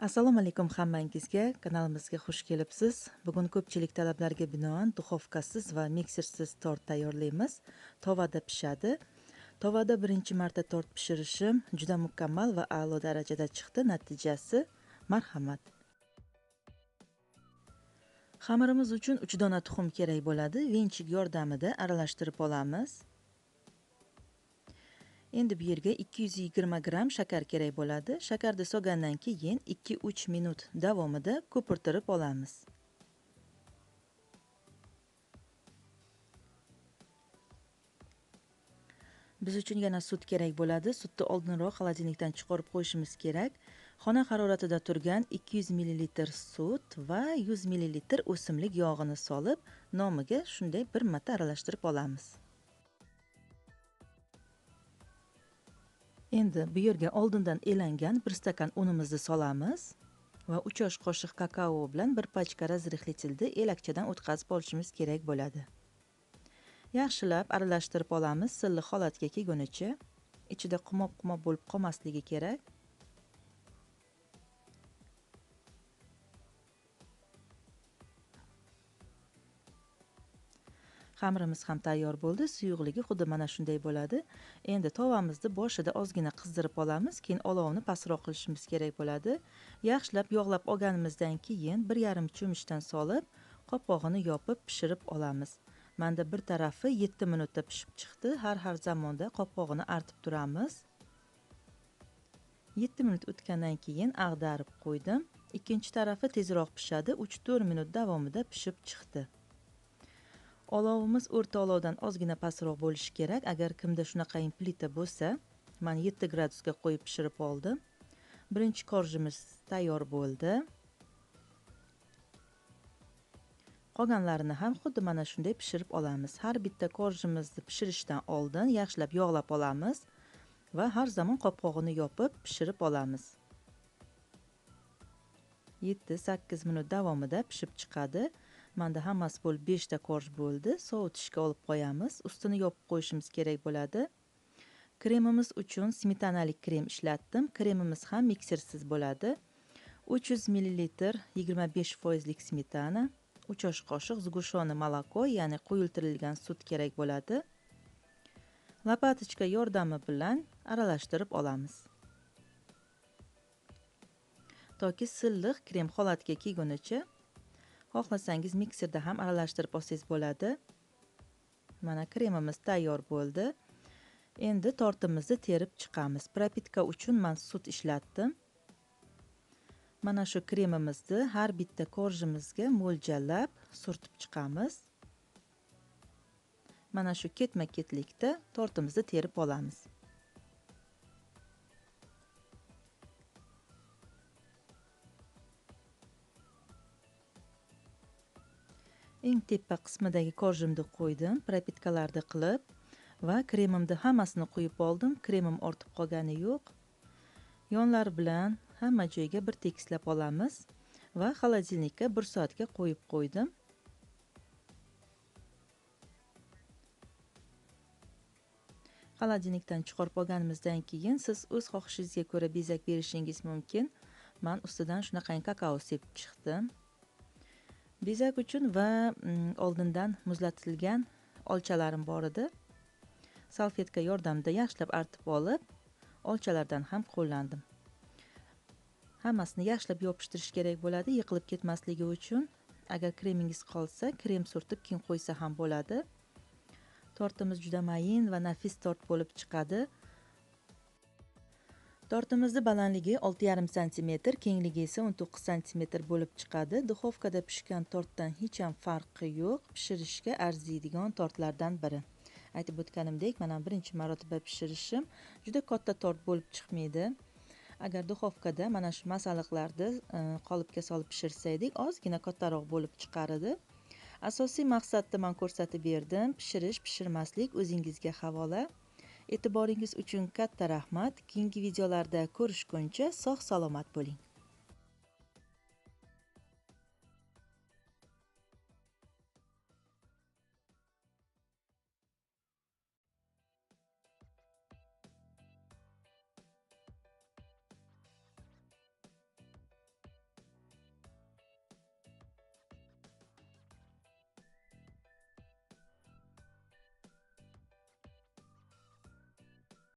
Assalomu alaykum hammangizga, kanalimizga xush kelibsiz. Bugun ko'pchilik talablarga binoan duxovkasiz va miksersiz tort tayyorlaymiz. Tovada pishadi. Tovada birinchi marta tort pishirishim juda mukammal va a'lo darajada chiqdi. Natijasi marhamat. Xamirimiz uchun 3 dona tuxum kerak bo'ladi. Venchik yordamida aralashtirib olamiz. Endi bu yerga 220 gram shakar kerak bo'ladi. Shakarni solgandan keyin 2-3 minut davomida ko'pirtirib olamiz. Biz uchun yana sut kerak bo'ladi. Sutni oldinroq xolodilnikdan chiqarib qo'yishimiz kerak. Xona haroratida turgan 200 ml sut va 100 ml o'simlik yog'ini solib, nomiga shunday bir marta aralashtirib olamiz. Endi bu yerga oldindan elangan 1 stakan unimizni solamiz va 3 osh qoshiq kakao bilan 1 pachka razrihletilni elakchadan o'tkazib olishimiz kerak bo'ladi. Yaxshilab aralashtirib olamiz silliq holatga kelgunicha. Ichida qumoq-qumoq bo'lib qolmasligi kerak. Xamirimiz ham tayyor bo'ldi. Suyuqligi xuddi mana shunday bo'ladi. Endi tovamizni boshida ozgina qizdirib olamiz, keyin olovni pastroq qilishimiz kerak bo'ladi. Yaxshilab yog'lab olganimizdan keyin 1,5 cho'michdan solib, qopqog'ini yopib pishirib olamiz. Menda bir tarafi 7 minutda pishib chiqdi. Har zamonda qopqog'ini artib turamiz. 7 minut o'tgandan keyin ag'darib qo'ydim. Ikkinchi tarafi tezroq pishadi. 3-4 minut davomida pishib chiqdi. Olovimiz o'rta olovdan ozgina pastroq bo'lishi kerak. Agar kimda shunaqayin plita bo'lsa, men 7 gradusga qo'yib pishirib oldim. Birinchi korjimiz tayyor bo'ldi. Qolganlarini ham xuddi mana shunday pishirib olamiz. Har bitta korjimizni pishirishdan oldin yaxshilab yog'lab olamiz va har zamon qopqog'ini yopib pishirib olamiz. 7-8 minut davomida pishib chiqadi. Menda hammasi bo'lib 5 ta korj bo'ldi. Sovutishga olib qo'yamiz. Ustini yopib qo'yishimiz kerak bo'ladi. Kremimiz uchun smetanalik krem ishlatdim. Kremimiz ham miksersiz bo'ladi. 300 ml 25% smetana, 3 osh qoshiq zgushoni moloko, ya'ni quyultirilgan sut kerak bo'ladi. Lopatochka yordami bilan aralashtirib olamiz. Toki silliq krem holatga kelgunicha. Xohlasangiz mikserda ham aralashtirib olsangiz bo'ladi. Mana kremimiz tayyor bo'ldi. Endi tortimizni terib chiqamiz. Propitka uchun men sut ishlatdim. Mana shu kremimizni har bitta korjimizga mo'ljallab surtib chiqamiz. Mana shu ketma-ketlikda tortimizni terib olamiz. Eng tepa qismidagi korjimni qo'ydim, propitkalarni qilib va kremimni hammasini quyib oldim. Kremim ortib qolgani yo'q. Yonlari bilan hamma joyga bir tekislab olamiz va xolodilnikka 1 soatga qo'yib qo'ydim. Xolodilnikdan chiqarib olganimizdan keyin siz o'z xohishingizga ko'ra bezak berishingiz mumkin. Men ustidan shunaqayin kakao sepib chiqdim. Bezak uchun va oldindan muzlatilgan olchalarim bor edi. Salfetka yordamida yaxshilab artib olib, olchalardan ham qo'llandim. Hammasini yaxshilab yopishtirish kerak bo'ladi, yiqilib ketmasligi uchun. Agar kremingiz qolsa, krem surtib keyin qo'ysa ham bo'ladi. Tortimiz juda mayin va nafis tort bo'lib chiqadi. Tortimizni balandligi 6,5 cm, kengligi esa 19 cm bo'lib chiqadi. Duxovkada pishgan tortdan hech ham farqi yo'q. Pishirishga arziydigan tortlardan biri. Aytib o'tganimdek, men birinchi marotaba pishirishim juda katta tort bo'lib chiqmaydi. Agar duxovkada mana shu masalliqlarni qolipga solib pishirsangiz, ozgina kattaroq bo'lib chiqar edi. Asosiy maqsadni men ko'rsatib berdim. Pishirish, pishirmaslik o'zingizga havola. E'tiboringiz uchun katta rahmat. Keyingi videolarda ko'rishguncha sog' salomat bo'ling.